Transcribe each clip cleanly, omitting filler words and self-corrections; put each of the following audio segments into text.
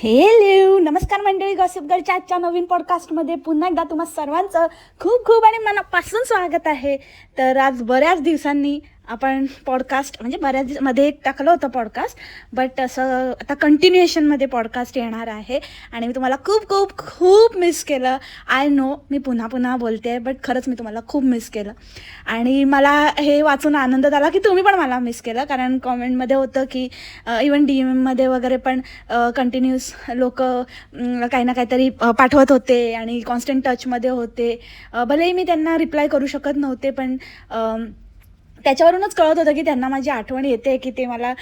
Hello नमस्कार मंडळी, gossip गर्लच्या आजच्या नवीन पॉडकास्टमध्ये पुन्हा एकदा तुम्हा सर्वांचं खूप खूप आणि मनापासून स्वागत आहे. तर आज बऱ्याच दिवसांनी आपण पॉडकास्ट म्हणजे मध्ये एक टाकलं होतं पॉडकास्ट, बट असं आता कंटिन्युएशनमध्ये पॉडकास्ट येणार आहे आणि मी तुम्हाला खूप खूप खूप मिस केलं. आय नो मी पुन्हा पुन्हा बोलते, बट खरंच मी तुम्हाला खूप मिस केलं आणि मला हे वाचून आनंद झाला की तुम्ही पण मला मिस केलं. कारण कॉमेंटमध्ये होतं की इवन DM मध्ये वगैरे पण कंटिन्यूस लोक काही ना काहीतरी पाठवत होते आणि कॉन्स्टंट टचमध्ये होते. भलेही मी त्यांना रिप्लाय करू शकत नव्हते, पण त्याच्यावरूनच कळत होतं की त्यांना माझी आठवण येते, की ते मला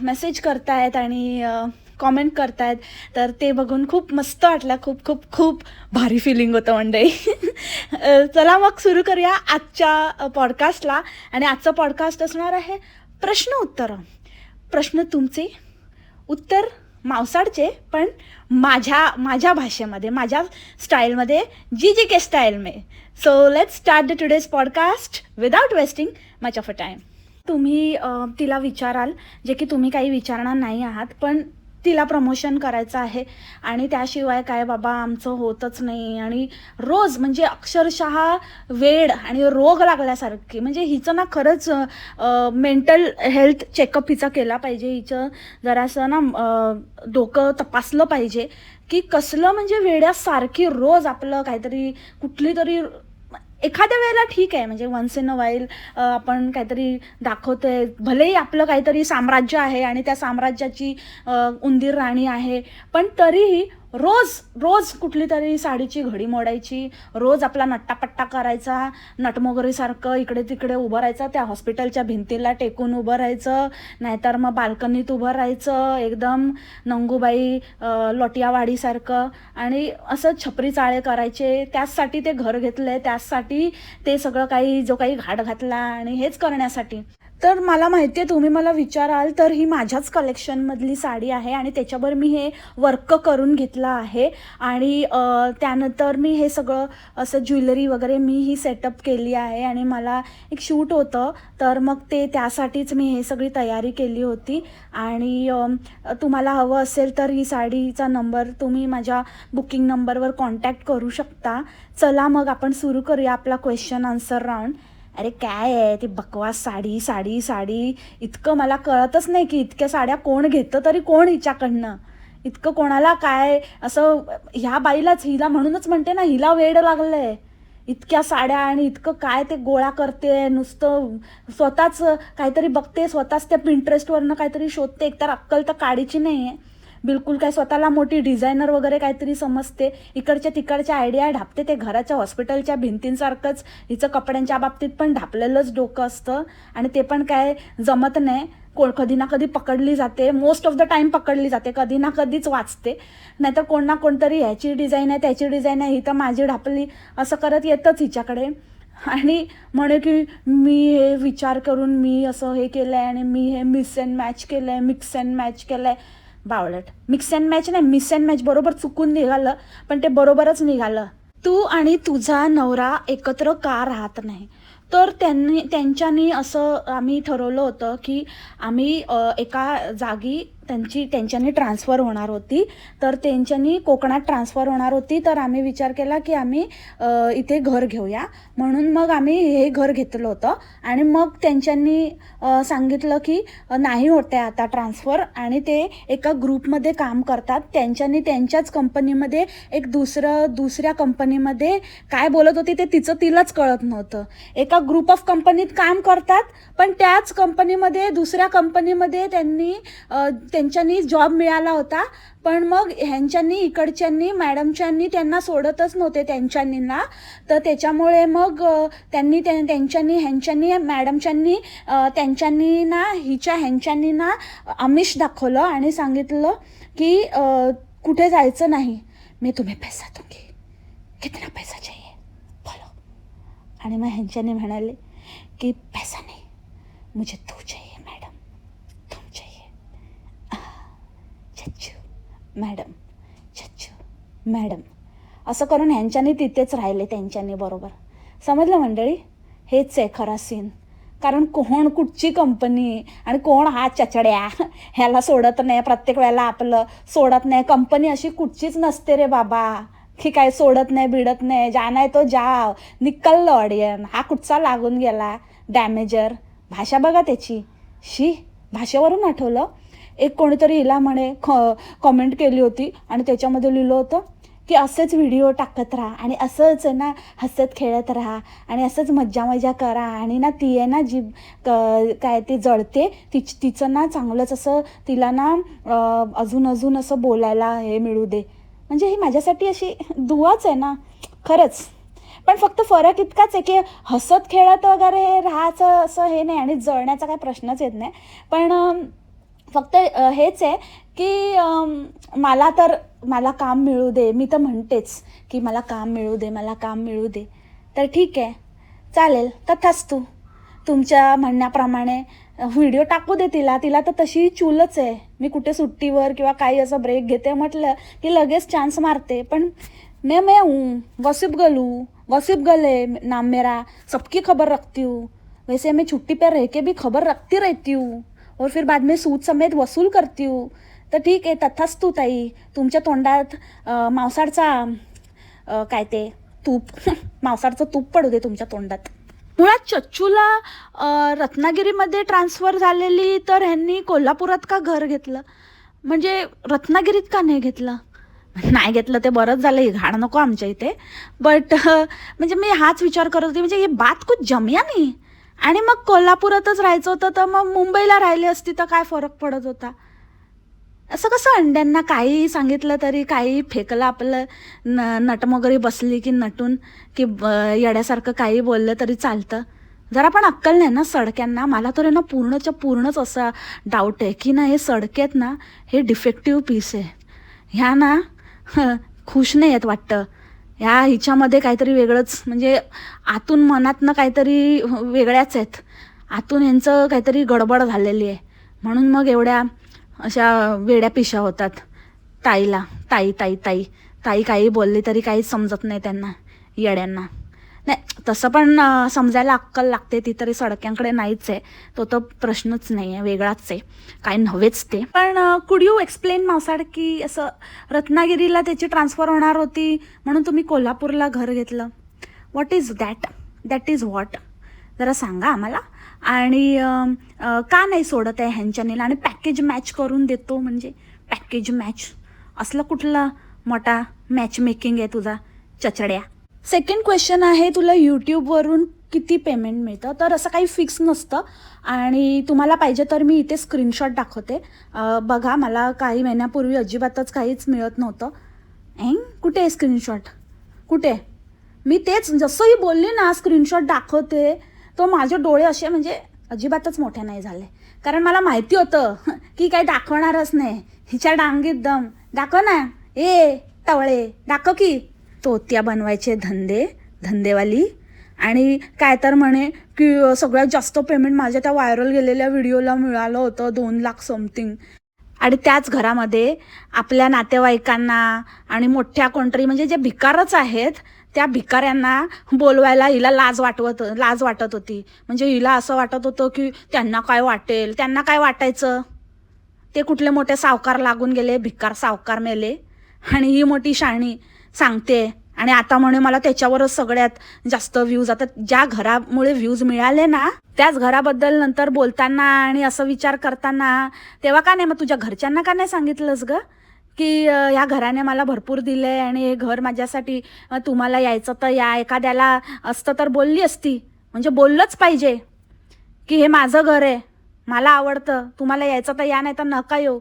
मेसेज करतायत आणि कॉमेंट करतायत. तर ते बघून खूप मस्त वाटलं, खूप खूप खूप भारी फिलिंग होतं मंडळी. चला मग सुरू करूया आजच्या पॉडकास्टला. आणि आजचा पॉडकास्ट असणार आहे प्रश्न उत्तर. प्रश्न तुमचे, उत्तर मावसाडचे, पण माझ्या भाषेमध्ये, माझ्या स्टाईलमध्ये, जी के स्टाईल में. So let's start the today's podcast without wasting much of a time. तुम्ही तिला विचाराल, जे की तुम्ही काही विचारणार नाही आहात, पण तिला प्रमोशन करायचं आहे आणि त्याशिवाय काय बाबा आमचं होतच नाही. आणि रोज म्हणजे अक्षरशः वेड आणि रोग लागल्यासारखी, म्हणजे हिचं ना खरंच मेंटल हेल्थ चेकअप हिचा केला पाहिजे. हिचं जरासं ना डोकं तपासलं पाहिजे की कसलं म्हणजे वेड्यासारखी रोज आपलं काहीतरी कुठली तरी. एखाद्या वेळेला ठीक आहे, म्हणजे वन्स इन अ वाईल आपण काहीतरी दाखवतोय, भलेही आपलं काहीतरी साम्राज्य आहे आणि त्या साम्राज्याची उंदीर राणी आहे, पण तरीही रोज रोज कुठली तरी साडीची घडी मोडायची, रोज आपला नट्टापट्टा करायचा, नटमोगरीसारखं इकडे तिकडे उभं राहायचं, त्या हॉस्पिटलच्या भिंतीला टेकून उभं राहायचं, नाहीतर मग बाल्कनीत उभं राहायचं एकदम नंगूबाई लोटियावाडीसारखं, आणि असं छपरी चाळे करायचे. त्याचसाठी ते घर घेतलंय, त्याचसाठी ते सगळं काही जो काही घाट घातला, आणि हेच करण्यासाठी. तर मला माहिती आहे तुम्ही मला विचाराल, तर ही माझ्याच कलेक्शनमधली साडी आहे आणि त्याच्यावर मी हे वर्क करून घेतलं आहे. आणि त्यानंतर मी हे सगळं असं ज्वेलरी वगैरे मी ही सेटअप केली आहे. आणि मला एक शूट होतं, तर मग त्यासाठीच मी हे सगळी तयारी केली होती. आणि तुम्हाला हवं असेल तर ही साडीचा नंबर तुम्ही माझ्या बुकिंग नंबरवर कॉन्टॅक्ट करू शकता. चला मग आपण सुरू करूया आपला क्वेश्चन आन्सर राऊंड. अरे काय आहे ती बकवास साडी साडी साडी, इतकं मला कळतच नाही की इतक्या साड्या कोण घेतं तरी, कोण हिच्याकडनं इतकं, कोणाला काय असं. ह्या बाईलाच, हिला म्हणूनच म्हणते ना, हिला वेड लागलंय इतक्या साड्या आणि इतकं काय ते गोळा करते नुसतं. स्वतःच काहीतरी बघते, स्वतःच त्या पिंटरेस्टवरनं काहीतरी शोधते. एकतर अक्कल तर काडीची नाही आहे बिलकुल, काय स्वतःला मोठी डिझायनर वगैरे काहीतरी समजते. इकडच्या तिकडच्या आयडिया ढापते. ते घराच्या हॉस्पिटलच्या भिंतींसारखंच हिचं कपड्यांच्या बाबतीत पण ढापलेलंच डोकं असतं, आणि ते पण काय जमत नाही. कधी ना कधी पकडली जाते, मोस्ट ऑफ द टाईम पकडली जाते, कधी ना कधीच वाचते. नाहीतर कोण ना कोणतरी ह्याची डिझाईन आहे, त्याची डिझाईन आहे, ही तर माझी ढापली, असं करत येतंच हिच्याकडे. आणि म्हणे की मी हे विचार करून मी असं हे केलं आहे आणि मी हे मिक्स अँड मॅच केलं आहे. बावळट, मिक्स अँड मॅच नाही, मिस अँड मॅच. बरोबर चुकून निघालं, पण ते बरोबरच निघालं. तू आणि तुझा नवरा एकत्र का राहत नाही? तर त्यांच्यानी असं आम्ही ठरवलं होतं की आम्ही एका जागी त्यांच्यानी ट्रान्सफर होणार होती. तर त्यांच्यानी कोकणात ट्रान्सफर होणार होती, तर आम्ही विचार केला की आम्ही इथे घर घेऊया. म्हणून मग आम्ही हे घर घेतलं होतं. आणि मग त्यांच्यानी सांगितलं की नाही होते आता ट्रान्सफर, आणि ते एका ग्रुपमध्ये काम करतात. त्यांच्यानी त्यांच्याच कंपनीमध्ये एक दुसऱ्या कंपनीमध्ये काय बोलत होती ते तिलाच कळत नव्हतं. एका ग्रुप ऑफ कंपनीत काम करतात, पण त्याच कंपनीमध्ये दुसऱ्या कंपनीमध्ये त्यांच्यानी जॉब मिळाला होता. पण मग ह्यांच्यांनी इकडच्यांनी मॅडमच्यांनी त्यांना सोडतच नव्हते त्यांच्यांनीना. तर त्याच्यामुळे मग ह्यांच्यांनी मॅडमच्यांनी त्यांच्यांनी ना ह्यांच्यांनी ना आमिष दाखवलं आणि सांगितलं की कुठे जायचं नाही, मी तुम्हें पैसा दूंगी, कितना पैसा चाहिए बोलो. आणि मग ह्यांच्यानी म्हणाले की पैसा नाही, मुझे तू चाहिए मॅडम, तुम चाहिए. छच्चू मॅडम असं करून ह्यांच्यानी तिथेच राहिले त्यांच्यानी बरोबर. समजलं मंडळी? हेच आहे खरा सीन. कारण कोण कुठची कंपनी आणि कोण हा चचड्या ह्याला सोडत नाही, प्रत्येक वेळेला आपलं सोडत नाही. कंपनी अशी कुठचीच नसते रे बाबा की काय सोडत नाही बिडत नाही. जाना आहे तो जाव, निकल ऑडियन. हा कुठचा लागून गेला डॅमेजर. भाषा बघा त्याची, शी. भाषेवरून आठवलं, एक कोणीतरी हिला म्हणे कमेंट केली होती आणि त्याच्यामध्ये लिहिलं होतं की असेच व्हिडिओ टाकत राहा आणि असंच आहे ना हसत खेळत राहा आणि असंच मज्जा मजा करा. आणि ना ती आहे ना जी काय ती जळते तिचं ना चांगलंच असं तिला ना अजून असं बोलायला हे मिळू दे. म्हणजे ही माझ्यासाठी अशी दुआच आहे ना खरंच. पण फक्त फरक इतकाच आहे की हसत खेळत वगैरे राहायचं असं हे नाही आणि जळण्याचा काही प्रश्नच येत नाही. पण फक्त हेच आहे की मला काम मिळू दे. मी तर म्हणतेच की मला काम मिळू दे. तर ठीक आहे, चालेल, तथास्तु. तुमच्या म्हणण्याप्रमाणे व्हिडिओ टाकू दे तिला तर तशी चूलच आहे. मी कुठे सुट्टीवर किंवा काही असं ब्रेक घेते म्हटलं की लगेच चान्स मारते. पण मैं हूँ गॉसिप गर्ल है नाम मेरा, सबकी खबर रखती हूँ. वैसे मैं छुट्टी पर रह के भी खबर रखती रहती हूँ और फिर बाद में सूद समेत वसूल करती हूँ. तर ठीक आहे, तथास्तु ताई. तुमच्या तोंडात मांसाचं काय ते तूप मांसाचं तूप पडू दे तुमच्या तोंडात. मुळात चच्चूला रत्नागिरीमध्ये ट्रान्सफर झालेली तर ह्यांनी कोल्हापुरात का घर घेतलं? म्हणजे रत्नागिरीत का नाही घेतलं? नाही घेतलं ते बरंच झालं, ही घाण नको आमच्या इथे. बट म्हणजे मी हाच विचार करत होते, म्हणजे हे बात कुछ जमिया नाही. आणि मग कोल्हापुरातच राहायचं होतं तर मग मुंबईला राहिली असती तर काय फरक पडत होता? असं कसं अंड्यांना काही सांगितलं तरी काही फेकलं आपलं नटमोगरी बसली की नटून की येड्यासारखं काही बोललं तरी चालतं. जरा पण अक्कल नाही ना सडक्यांना. मला तर आहे ना पूर्णच असा डाऊट आहे की ना हे सडके आहेत ना हे डिफेक्टिव्ह पीस आहे. ह्या ना खुश नाही आहेत वाटतं. ह्या हिच्यामध्ये काहीतरी वेगळंच, म्हणजे आतून मनातनं काहीतरी वेगळ्याच आहेत. आतून ह्यांचं काहीतरी गडबड झालेली आहे म्हणून मग एवढ्या अशा वेड्या पिशा होतात. ताईला ताई काही बोलली तरी काहीच समजत नाही त्यांना, येड्यांना. नाही तसं पण समजायला अक्कल लागते, ती तरी सडक्यांकडे नाहीच आहे. तो तर प्रश्नच नाही आहे, वेगळाच आहे, काय नव्हेच ते. पण कुड यू एक्सप्लेन मावसाड की असं रत्नागिरीला त्याची ट्रान्सफर होणार होती म्हणून तुम्ही कोल्हापूरला घर घेतलं. What is that is what? जरा सांगा आम्हाला. आणि का नाही सोडत आहे ह्यांच्यानीला आणि पॅकेज मॅच करून देतो. म्हणजे पॅकेज मॅच असलं कुठला मोठा मॅच मेकिंग आहे तुझा चचड्या? सेकंड क्वेश्चन आहे, तुला यूट्यूबवरून किती पेमेंट मिळतं? तर असं काही फिक्स नसतं आणि तुम्हाला पाहिजे तर मी इथे स्क्रीनशॉट दाखवते. बघा, मला काही महिन्यापूर्वी अजिबातच काहीच मिळत नव्हतं. कुठे आहे स्क्रीनशॉट? कुठे? मी तेच जसंही बोलली ना स्क्रीनशॉट दाखवते तो माझे डोळे असे म्हणजे अजिबातच मोठे नाही झाले. कारण मला माहिती होतं की काही दाखवणारच नाही. हिच्या डांगीत दम. दाखव ना, ए टवळे दाखव की. तोत्या बनवायचे धंदेवाली. आणि काय तर म्हणे की सगळ्यात जास्त पेमेंट माझ्या त्या व्हायरल गेलेल्या व्हिडिओला मिळालं होतं, 2 लाख समथिंग. आणि त्याच घरामध्ये आपल्या नातेवाईकांना आणि मोठ्या कोणतरी म्हणजे जे भिकारच आहेत त्या भिकाऱ्यांना बोलवायला हिला लाज वाटत होती. म्हणजे हिला असं वाटत होतं की त्यांना काय वाटेल. त्यांना काय वाटायचं? ते कुठले मोठे सावकार लागून गेले, भिकार सावकार मेले. आणि ही मोठी शाणी सांगते आणि आता म्हणे मला त्याच्यावरच सगळ्यात जास्त व्ह्यूज. आता ज्या घरामुळे व्ह्यूज मिळाले ना त्याच घराबद्दल नंतर बोलताना आणि असं विचार करताना तेव्हा का नाही मग तुझ्या घरच्यांना का नाही सांगितलंस ग की ह्या घराने मला भरपूर दिलं आहे आणि हे घर माझ्यासाठी, तुम्हाला यायचं तर या. एखाद्याला असतं तर बोलली असती. म्हणजे बोललंच पाहिजे की हे माझं घर आहे, मला आवडतं, तुम्हाला यायचं तर या, नाही तर नका येऊ.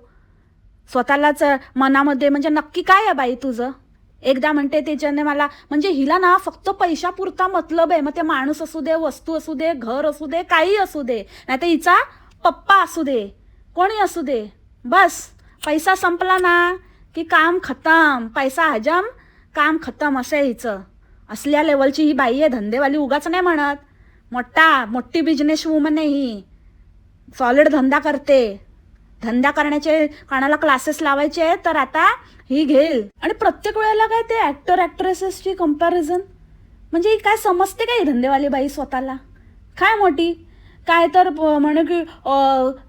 स्वतःलाच मनामध्ये म्हणजे नक्की काय आहे बाई तुझं? एकदा म्हणते त्याच्याने मला, म्हणजे हिला ना फक्त पैशापुरता मतलब आहे. मग ते माणूस असू दे, वस्तू असू दे, घर असू दे, काही असू दे, नाही तर हिचा पप्पा असू दे, कोणी असू दे, बस पैसा संपला ना की काम खतम. पैसा हजम, काम खतम असं आहे हिचं. असल्या लेवलची ही बाई आहे, धंदेवाली. उगाच नाही म्हणत, मोठी बिझनेस वुमन आहे ही. सॉलिड धंदा करते. धंदा करण्याचे कानाला क्लासेस लावायचे तर आता ही घेईल. आणि प्रत्येक वेळेला काय ते ॲक्टर ॲक्ट्रेसेसची कंपॅरिझन. म्हणजे ही काय समजते काय धंदेवाली बाई स्वतःला? काय मोठी काय तर म्हणे की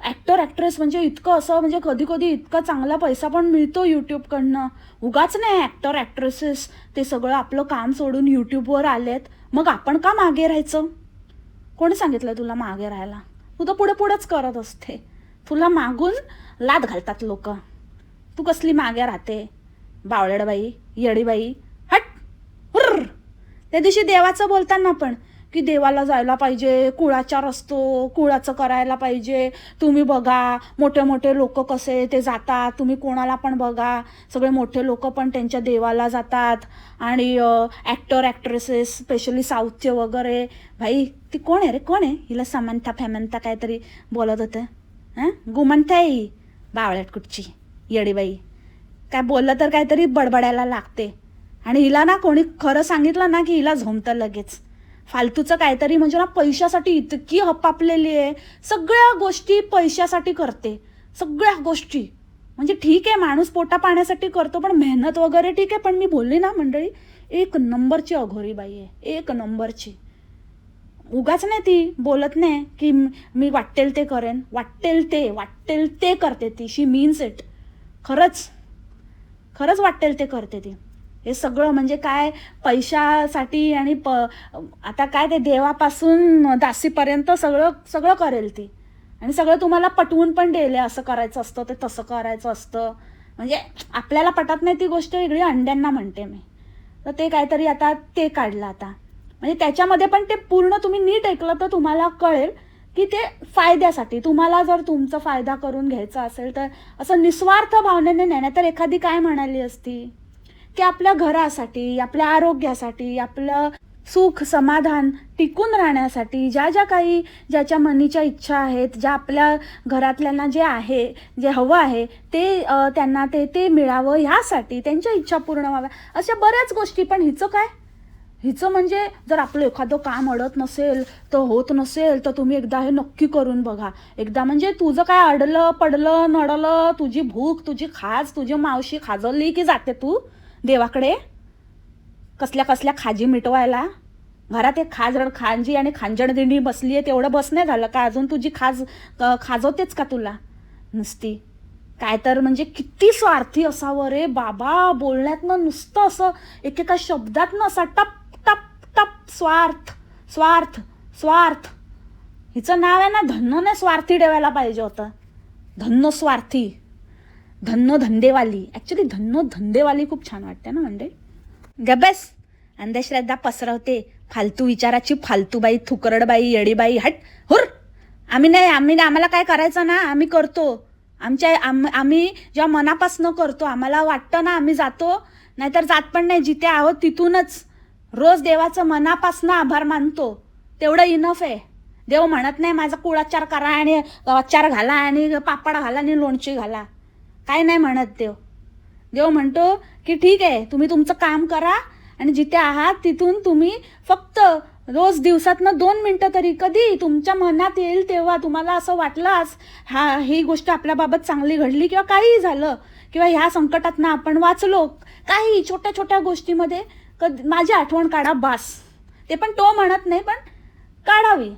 ॲक्टर ॲक्ट्रेस म्हणजे इतकं असं म्हणजे कधी कधी इतका चांगला पैसा पण मिळतो यूट्यूबकडनं. उगाच नाही ॲक्टर ॲक्ट्रेसेस ते सगळं आपलं काम सोडून यूट्यूबवर आलेत. मग आपण का मागे राहायचं? कोणी सांगितलं तुला मागे राहायला? तू तर पुढे पुढेच करत असते. तुला मागून लाद घालतात लोक. तू कसली मागे राहते बावळेडबाई, येडीबाई, हट हुर्र. त्या दिवशी देवाचं बोलताना पण की देवाला जायला पाहिजे, कुळाचार असतो, कुळाचं करायला पाहिजे. तुम्ही बघा मोठे मोठे लोक कसे ते जातात, तुम्ही कोणाला पण बघा सगळे मोठे लोक पण त्यांच्या देवाला जातात. आणि ॲक्टर ॲक्ट्रेसेस स्पेशली साऊथचे वगैरे. भाई ती कोण आहे रे, कोण आहे? हिला समंथा फेमंथा काहीतरी बोलत होते. हां गुमंथा आहे ही बावळ्यात कुठची येडीबाई. काय बोललं तर काहीतरी बडबडायला लागते. आणि हिला ना कोणी खरं सांगितलं ना की हिला झोमतं लगेच. फालतूचं काहीतरी म्हणजे ना पैशासाठी इतकी हपापलेली आहे. सगळ्या गोष्टी पैशासाठी करते, सगळ्या गोष्टी. म्हणजे ठीक आहे माणूस पोटा पाण्यासाठी करतो पण मेहनत वगैरे ठीक आहे. पण मी बोलली ना मंडळी, एक नंबरची अघोरी बाई आहे, एक नंबरची. उगाच नाही ती बोलत नाही की मी वाटेल ते करेन. वाटेल ते करते ती. शी मीन्स इट. खरंच खरंच वाटेल ते करते ती. हे सगळं म्हणजे काय पैशासाठी. आणि आता काय ते देवापासून दासीपर्यंत सगळं करेल ती. आणि सगळं तुम्हाला पटवून पण देईल, असं करायचं असतं ते तसं करायचं असतं. म्हणजे आपल्याला पटत नाही ती गोष्ट वेगळी, अंड्यांना म्हणते मी. तर ते काहीतरी आता ते काढलं आता. म्हणजे त्याच्यामध्ये पण ते पूर्ण तुम्ही नीट ऐकलं तर तुम्हाला कळेल की ते फायद्यासाठी. तुम्हाला जर तुमचा फायदा करून घ्यायचा असेल तर असं निस्वार्थ भावनेने नाही. तर एखादी काय म्हणाली असती की आपल्या घरासाठी, आपल्या आरोग्यासाठी, आपलं सुख समाधान टिकून राहण्यासाठी ज्याच्या मनीच्या इच्छा आहेत, ज्या आपल्या घरातल्यांना जे आहे, जे हवं आहे ते त्यांना ते मिळावं, ह्यासाठी त्यांच्या इच्छा पूर्ण व्हाव्या, अशा बऱ्याच गोष्टी. पण हिचं काय? हिचं म्हणजे जर आपलं एखादं काम अडत नसेल तर होत नसेल तर तुम्ही एकदा हे नक्की करून बघा. एकदा म्हणजे तुझं काय अडलं पडलं नडलं, तुझी भूक, तुझी खाज, तुझी मावशी खाजवली की जाते तू देवाकडे कसल्या खाजी मिटवायला. घरात एक खांजी आणि खांजण दिंडी बसली आहे, तेवढं बस नाही झालं का? अजून तुझी खाजवतेच का तुला नुसती? काय तर म्हणजे किती स्वार्थी असावं रे बाबा. बोलण्यातनं नुसतं असं एकेका शब्दातनं असा टप टप टप स्वार्थ स्वार्थ स्वार्थ. हिचं नाव आहे ना धन्नो स्वार्थी ठेवायला पाहिजे होतं. धन्नो स्वार्थी, धन्नो धंदेवाली. ॲक्च्युली धन्नो धंदेवाली खूप छान वाटते ना म्हणजे. गबस अंधश्रद्धा पसरवते, फालतू विचाराची फालतूबाई, थुकरडबाई, येडीबाई, हट हुर. आम्हाला काय करायचं ना आम्ही करतो. आम्ही ज्या मनापासनं करतो, आम्हाला वाटतं ना आम्ही जातो, नाहीतर जात पण नाही. जिथे आहोत तिथूनच रोज देवाचं मनापासनं आभार मानतो, तेवढं इनफ आहे. देव म्हणत नाही माझा कुळाचार करा आणि अचार घाला आणि पापड घाला आणि लोणची घाला, काय नाही म्हणत देव. देव म्हणतो की ठीक आहे तुम्ही तुमचं काम करा आणि जिथे आहात तिथून तुम्ही फक्त रोज दिवसातनं 2 मिनटं तरी, कधी तुमच्या मनात येईल तेव्हा, तुम्हाला असं वाटलं आज ही गोष्ट आपल्याबाबत चांगली घडली किंवा काहीही झालं किंवा ह्या संकटातनं आपण वाचलो, काही छोट्या छोट्या गोष्टीमध्ये माझी आठवण काढा बास. ते पण तो म्हणत नाही पण काढावी.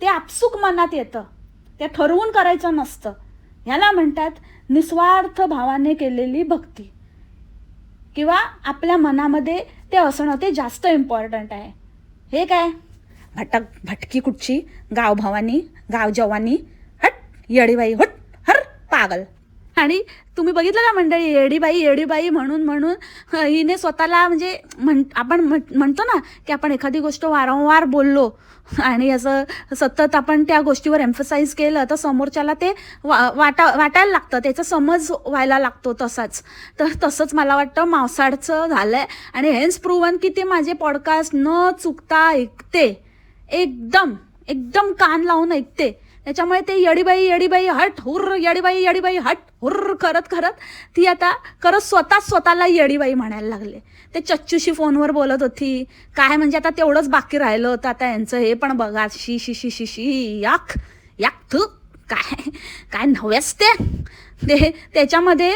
ते आपसूक मनात येतं, ते ठरवून करायचं नसतं. ह्याला म्हणतात निस्वार्थ भावाने केलेली भक्ती. किंवा आपल्या मनामध्ये ते असणं ते जास्त इम्पॉर्टंट आहे. हे काय भटकी कुठची गाव भवानी, गाव जवानी, हट येडीबाई, हट हर पागल. आणि तुम्ही बघितलं का मंडळी, येडीबाई म्हणून हिने स्वतःला म्हणजे आपण म्हणतो ना की आपण एखादी गोष्ट वारंवार बोललो आणि असं सतत आपण त्या गोष्टीवर एम्फसाईज केलं तर समोरच्याला ते वाटायला लागतं, त्याचा समज व्हायला लागतो तसाच. तर तसंच मला वाटतं मावसाडचं झालंय. आणि हेन्स प्रूव्हन की ते माझे पॉडकास्ट न चुकता ऐकते, एकदम कान लावून ऐकते. त्याच्यामुळे ते येडीबाई हट हुर्र, येडीबाई हट हुर्र करत ती आता स्वतःला येडीबाई म्हणायला लागले. ते चच्चूशी फोनवर बोलत होती, काय म्हणजे आता तेवढंच बाकी राहिलं होतं आता यांचं हे पण बघा. शी याक थू काय नव्हेच ते त्याच्यामध्ये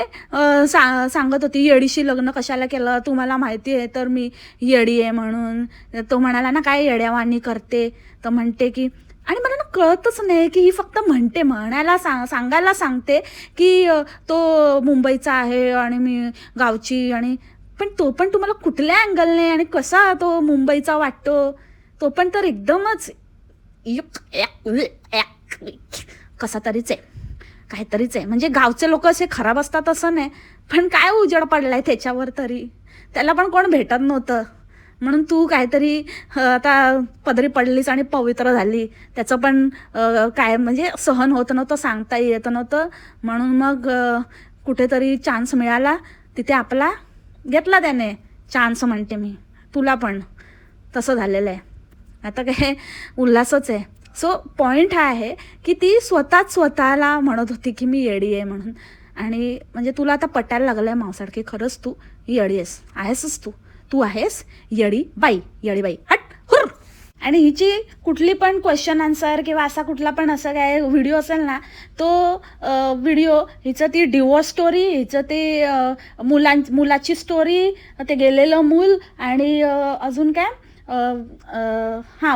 सांगत होती येडीशी लग्न कशाला केलं, तुम्हाला माहिती आहे तर मी येडी आहे म्हणून. तो म्हणाला ना काय येड्यावानी करते, तर म्हणते की आणि मला ना कळतच नाही की ही फक्त म्हणायला सांगायला सांगते की तो मुंबईचा आहे आणि मी गावची, आणि पण तुम्हाला कुठल्या अँगलने आणि कसा तो मुंबईचा वाटतो, तो पण तर एकदमच कसा तरीच आहे, काहीतरीच आहे. म्हणजे गावचे लोक असे खराब असतात असं नाही, पण काय उजेड पडलाय त्याच्यावर, तरी त्याला पण कोण भेटत नव्हतं म्हणून तू काहीतरी आता पदरी पडलीस आणि पवित्र झाली. त्याचं पण काय म्हणजे सहन होत नव्हतं, सांगता येत नव्हतं, म्हणून मग कुठेतरी चान्स मिळाला तिथे आपला घेतला त्याने चान्स. म्हणते मी, तुला पण तसं झालेलं आहे. आता काय उल्हासच आहे. सो पॉईंट हा आहे की ती स्वतःला म्हणत होती की मी येडी आहे म्हणून. आणि म्हणजे तुला आता पटायला लागलं आहे मावसाड की खरंच तू येडी आहेसच, तू आहेस येडी बाई हट हुर. आणि हिची कुठली पण क्वेश्चन आन्सर किंवा असा कुठला पण असं काय व्हिडिओ असेल ना, तो व्हिडिओ हिचं ती डिवोर्स स्टोरी, हिचं ते मुलाची स्टोरी, ते गेलेलं मूल, आणि अजून काय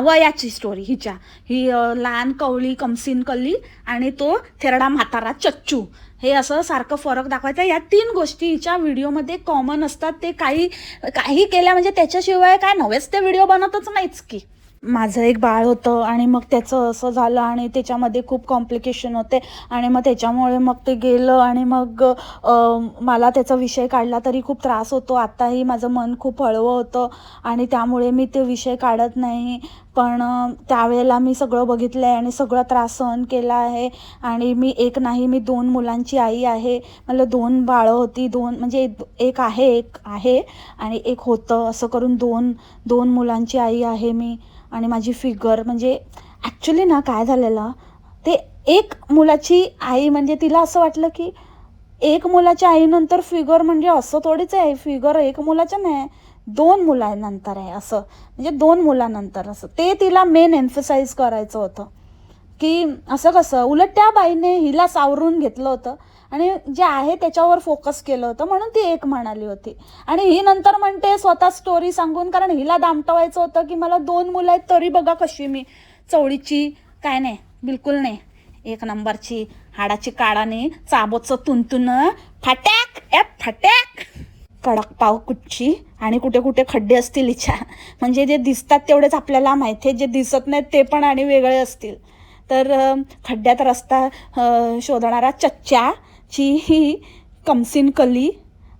वयाची स्टोरी हिच्या, ही लहान कवळी कमसीन कली आणि तो थेरडा म्हातारा चच्चू, हे असं सारखं फरक दाखवायचं. या 3 गोष्टी हिच्या व्हिडिओमध्ये कॉमन असतात. ते काही केल्या म्हणजे त्याच्याशिवाय काय नव्हेच ते व्हिडिओ बनतच नाहीच की. माझं एक बाळ होतं आणि मग त्याचं असं झालं आणि त्याच्यामध्ये खूप कॉम्प्लिकेशन होते आणि मग त्याच्यामुळे मग ते गेलं आणि मग मला त्याचा विषय काढला तरी खूप त्रास होतो. आत्ताही माझं मन खूप हळवं होतं आणि त्यामुळे मी ते विषय काढत नाही. पण त्यावेळेला मी सगळं बघितलं आहे आणि सगळा त्रास सहन केला आहे. आणि मी एक नाही, मी 2 मुलांची आई आहे. मला 2 बाळं होती, 2 म्हणजे एक आहे आणि एक होतं, असं करून 2 मुलांची आई आहे मी. आणि माझी फिगर म्हणजे ॲक्च्युली ना काय झालेलं, ते एक मुलाची आई म्हणजे तिला असं वाटलं की एक मुलाच्या आईनंतर फिगर म्हणजे असं थोडीच आहे, फिगर एक मुलाच्या नाही, 2 मुलांनंतर आहे असं, म्हणजे 2 मुलांनंतर असं. ते तिला मेन एम्फसाइज करायचं होतं की असं कसं. उलट त्या बाईने हिला सावरून घेतलं होतं आणि जे आहे त्याच्यावर फोकस केलं होतं, म्हणून ती एक म्हणाली होती. आणि ही नंतर म्हणते स्वतः स्टोरी सांगून, कारण हिला दामटवायचं होतं की मला 2 मुलं आहेत तरी बघा कशी मी चवळीची, काय नाही बिलकुल नाही, 1 नंबरची, हाडाची काढाने, चाबोचं तुंतुन, फटॅक कडक पाव कुच्ची, आणि कुठे कुठे खड्डे असतील हिच्या, म्हणजे जे दिसतात तेवढेच आपल्याला माहिती आहे, जे दिसत नाहीत ते पण आणि वेगळे असतील. तर खड्ड्यात रस्ता शोधणारा चच्च्याची ही कमसीन कली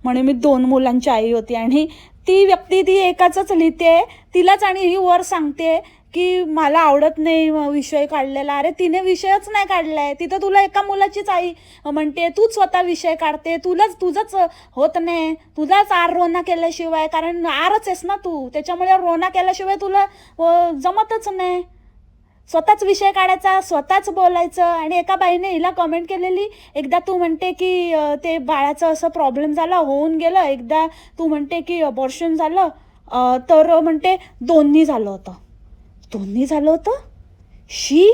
म्हणे मी 2 मुलांची आई होती. आणि ती व्यक्ती ती एकाच लिहिते तिलाच, आणि ही वर सांगते की मला आवडत नाही विषय काढलेला. अरे तिने विषयच नाही काढलाय, तिथं तुला एका मुलाचीच आई म्हणते, तूच स्वतः विषय काढते, तुझंच होत नाही, तुझाच आर रोना केल्याशिवाय, कारण आरच आहेस ना तू, त्याच्यामुळे रोना केल्याशिवाय तुला जमतच नाही. स्वतःच विषय काढायचा, स्वतःच बोलायचं. आणि एका बाईने हिला कमेंट केलेली, एकदा तू म्हणते की ते बाळाचं असं प्रॉब्लेम झाला, होऊन गेलं, एकदा तू म्हणते की अबॉर्शन झालं, तर म्हणते दोन्ही झालं होतं. शी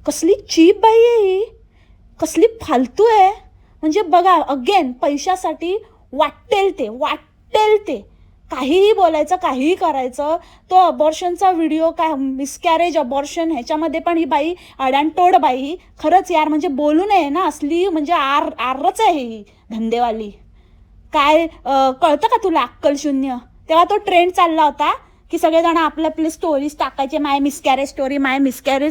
कसली चीप बाई आहे ही, कसली फालतू आहे. म्हणजे बघा अगेन, पैशासाठी वाटेल ते काहीही बोलायचं, काहीही करायचं. तो अबॉर्शनचा व्हिडिओ, काय मिसकॅरेज अबॉर्शन, ह्याच्यामध्ये पण ही बाई अडाणतोड बाई, खरंच यार, म्हणजे बोलू नये ना, असली म्हणजे आरच आहे ही धंदेवाली. काय कळतं का तुला अक्कल शून्य. तेव्हा तो ट्रेंड चालला होता की सगळेजण आपली स्टोरीज टाकायचे, माय मिसकॅरेज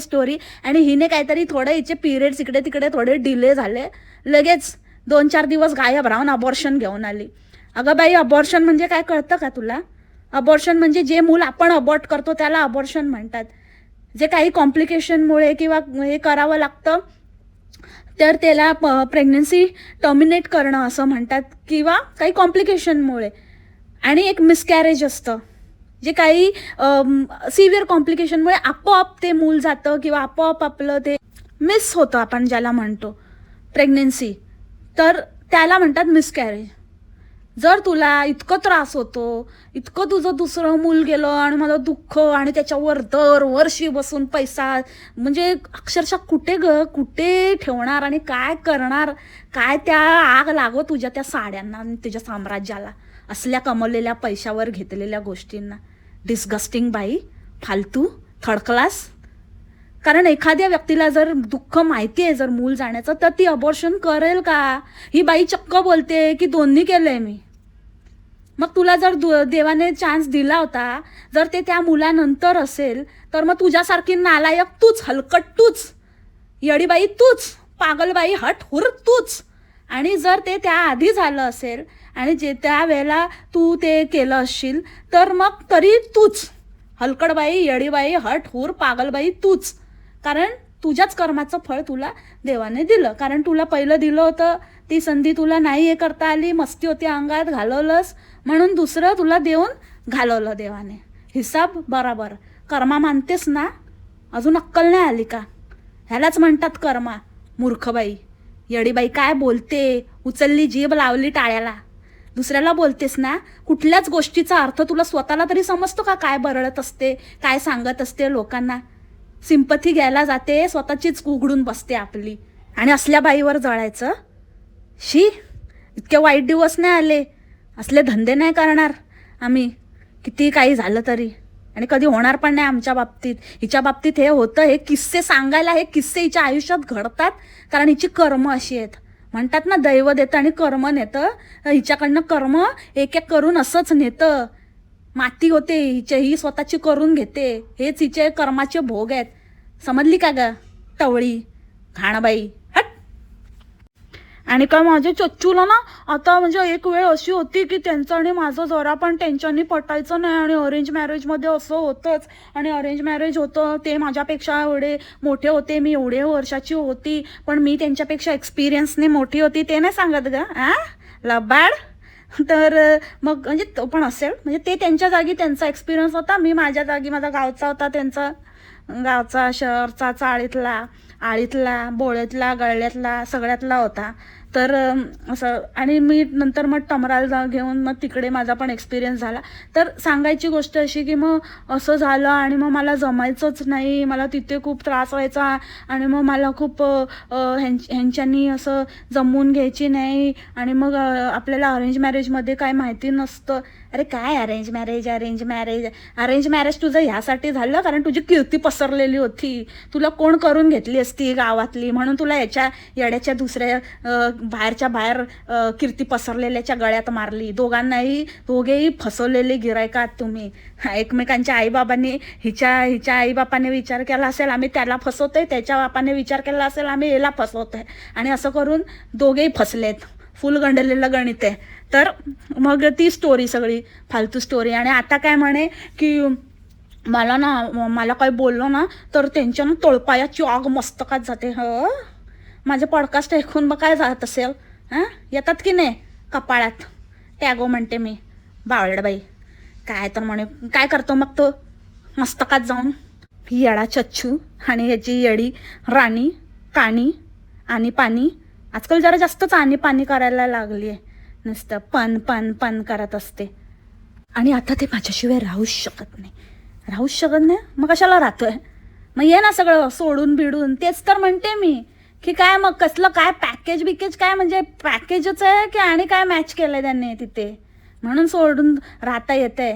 स्टोरी, आणि हिने काहीतरी थोडं हिचे पिरियड्स इकडे तिकडे थोडे डिले झाले, लगेच 2-4 दिवस गायब राहून अबॉर्शन घेऊन आली. अगं बाई, अबॉर्शन म्हणजे काय कळतं का तुला? अबॉर्शन म्हणजे जे मूल आपण अबॉर्ट करतो त्याला अबॉर्शन म्हणतात. जे काही कॉम्प्लिकेशनमुळे किंवा हे करावं लागतं तर त्याला प्रेग्नन्सी टर्मिनेट करणं असं म्हणतात, किंवा काही कॉम्प्लिकेशनमुळे. आणि एक मिसकॅरेज असतं, जे काही सिव्हिअर कॉम्प्लिकेशनमुळे आपोआप ते मूल जातं किंवा आपोआप आपलं ते मिस होतं, आपण ज्याला म्हणतो प्रेग्नन्सी, तर त्याला म्हणतात मिसकॅरेज. जर तुला इतकं त्रास होतो, इतकं तुझं दुसरं मूल गेलं आणि मला दुःख, आणि त्याच्यावर दरवर्षी बसून पैसा, म्हणजे अक्षरशः कुठे ठेवणार आणि काय करणार, काय त्या आग लागो तुझ्या त्या साड्यांना आणि तुझ्या साम्राज्याला, असल्या कमवलेल्या पैशावर घेतलेल्या गोष्टींना. डिस्गस्टिंग बाई, फालतू, थर्ड क्लास. कारण एखाद्या व्यक्तीला जर दुःख माहिती आहे जर मूल जाण्याचं तर ती अबॉर्शन करेल का? ही बाई चक्क बोलते की दोन्ही केलंय मी. मग तुला जर देवाने चान्स दिला होता, जर ते त्या मुलानंतर असेल तर मग तुझ्यासारखी नालायक तूच, हलकट तूच, येडीबाई तूच, पागलबाई हट हुर तूच. आणि जर ते त्याआधी झालं असेल आणि जे त्या वेळेला तू ते केलं असशील तर मग तरी तूच, हलकटबाई, येडीबाई, हट हुर, पागलबाई तूच. कारण तुझ्याच कर्माचं फळ तुला देवाने दिलं. कारण तुला पहिलं दिलं होतं, ती संधी तुला नाही हे करता आली, मस्ती होती अंगात, घालवलंस, म्हणून दुसरं तुला देऊन घालवलं देवाने. हिसाब बराबर. कर्मा मानतेस ना? अजून अक्कल नाही आली का? ह्यालाच म्हणतात कर्मा. मूर्खबाई, येडीबाई काय बोलते, उचलली जीभ लावली टाळ्याला. दुसऱ्याला बोलतेस ना? कुठल्याच गोष्टीचा अर्थ तुला स्वतःला तरी समजतो का? काय बरळत असते, काय सांगत असते लोकांना. सिंपथी घ्यायला जाते, स्वतःचीच उघडून बसते आपली. आणि असल्या बाईवर जळायचं? शी, इतके वाईट दिवस नाही आले, असले धंदे नाही करणार आम्ही, किती काही झालं तरी. आणि कधी होणार पण नाही आमच्या बाबतीत. हिच्या बाबतीत हे होतं, हे किस्से सांगायला, हे किस्से हिच्या आयुष्यात घडतात कारण हिची कर्म अशी आहेत. म्हणतात ना, दैव देतं आणि कर्म नेतं. हिच्याकडनं कर्म एक एक करून असंच नेतं. माती होते हिचे, ही स्वतःची करून घेते. हेच हिचे कर्माचे भोग आहेत. समजली का ग टवळी घाणबाई? हट. आणि काय माझ्या चच्चूला ना आता म्हणजे एक वेळ अशी होती की त्यांचं आणि माझं जरा पण त्यांच्यानी पटायचं नाही. आणि अरेंज मॅरेजमध्ये असं होतंच. आणि अरेंज मॅरेज होतं, ते माझ्यापेक्षा एवढे मोठे होते, मी एवढे वर्षाची होती, पण मी त्यांच्यापेक्षा एक्सपिरियन्सने मोठी होती. ते नाही सांगत ग लबाड. तर मग म्हणजे तो पण असेल, म्हणजे ते त्यांच्या जागी त्यांचा एक्सपिरियन्स होता, मी माझ्या जागी माझा गावचा होता, त्यांचा गावचा, शहरचा, चाळीतला, आळीतला, बोळ्यातला, गळ्यातला, सगळ्यातला होता. तर असं. आणि मी नंतर मग टमराला घेऊन मग तिकडे माझा पण एक्सपिरियन्स झाला. तर सांगायची गोष्ट अशी की मग असं झालं आणि मग मला जमायचंच नाही, मला तिथे खूप त्रास व्हायचा. आणि मग मला खूप ह्यांच्यानी असं जमवून घ्यायची नाही. आणि मग आपल्याला अरेंज मॅरेजमध्ये काय माहिती नसतं. अरे काय arrange marriage, arrange marriage, arrange marriage तुझं ह्यासाठी झालं कारण तुझी कीर्ती पसरलेली होती. तुला कोण करून घेतली असती गावातली, म्हणून तुला याच्या येड्याच्या दुसऱ्या बाहेरच्या बाहेर कीर्ती पसरलेल्याच्या गळ्यात मारली. दोघेही फसवलेले गिरायकात तुम्ही. एकमेकांच्या आईबाबांनी हिच्या आईबापाने विचार केला असेल आम्ही त्याला फसवतोय, त्याच्या बापाने विचार केला असेल आम्ही याला फसवतोय. आणि असं करून दोघेही फसलेत. फुल गंडलेलं गणित आहे. तर मग ती स्टोरी सगळी फालतू स्टोरी. आणि आता काय म्हणे की मला काही बोललो ना तर त्यांच्यानं तळपायाची आग मस्तकात जाते. माझे पॉडकास्ट ऐकून मग काय जात असेल? येतात की नाही कपाळात टॅगो म्हणते मी. बावळडबाई काय तर म्हणे, काय करतो मग तो मस्तकात जाऊन? येडा चच्चू आणि ह्याची येडी राणी काणी आणि पाणी. आजकाल जरा जास्तच आणि पाणी करायला लागली आहे, नुसतं पन पन पन करत असते. आणि आता ते माझ्याशिवाय राहूच शकत नाही. मग कशाला राहतोय? मग ये ना सगळं सोडून बिडून. तेच तर म्हणते मी की काय मग कसलं काय पॅकेज काय, म्हणजे पॅकेजच आहे की आणि काय मॅच केलंय त्यांनी तिथे, म्हणून सोडून राहता येते.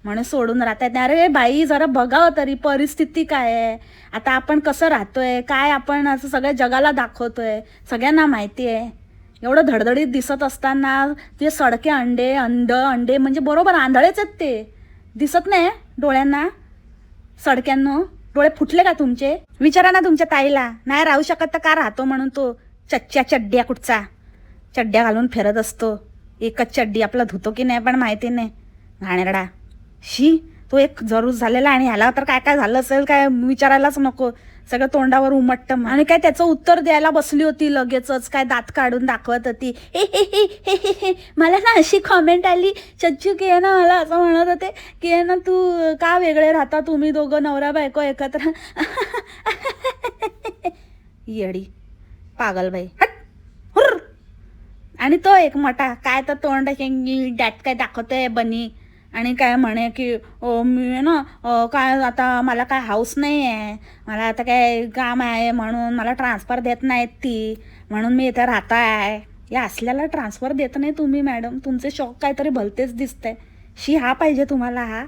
अरे बाई जरा बघावं तरी परिस्थिती काय आहे, आता आपण कसं राहतोय, काय आपण असं सगळ्या जगाला दाखवतोय, सगळ्यांना माहिती आहे. एवढं धडधडीत दिसत असताना ते सडके अंडे म्हणजे बरोबर आंधळेच आहेत ते. दिसत नाही डोळ्यांना, सडक्यांना. डोळे फुटले का तुमचे? विचारा ना तुमच्या ताईला. नाही राहू शकत तर का राहतो म्हणून तो चड्ड्या कुठचा चड्ड्या घालून फिरत असतो. एकच चड्डी आपला धुतो की नाही पण माहिती नाही. घाणेरडा. शी, तो एक जरूर झालेला. आणि ह्याला तर काय झालं असेल काय विचारायलाच नको. सगळं तोंडावर उमटतं. आणि काय त्याचं उत्तर द्यायला बसली होती लगेचच, काय दात काढून दाखवत होती. हे मला ना अशी कॉमेंट आली चच्चू की आहे ना, मला असं म्हणत होते की आहे ना तू का वेगळे राहता तुम्ही दोघं नवरा बायको एकत्र. येडी पागलबाई हट हुर्र. आणि तो एक मोठा काय तर तोंड डॅट काय दाखवतोय बनी. आणि काय म्हणे की मी ना काय आता मला काय हाऊस नाही आहे, मला आता काय काम आहे म्हणून मला ट्रान्सफर देत नाहीत ती, म्हणून मी इथे राहता आहे. या असल्याला ट्रान्सफर देत नाही तुम्ही मॅडम, तुमचे शौक काहीतरी भलतेच दिसतंय. शी, हा पाहिजे तुम्हाला? हा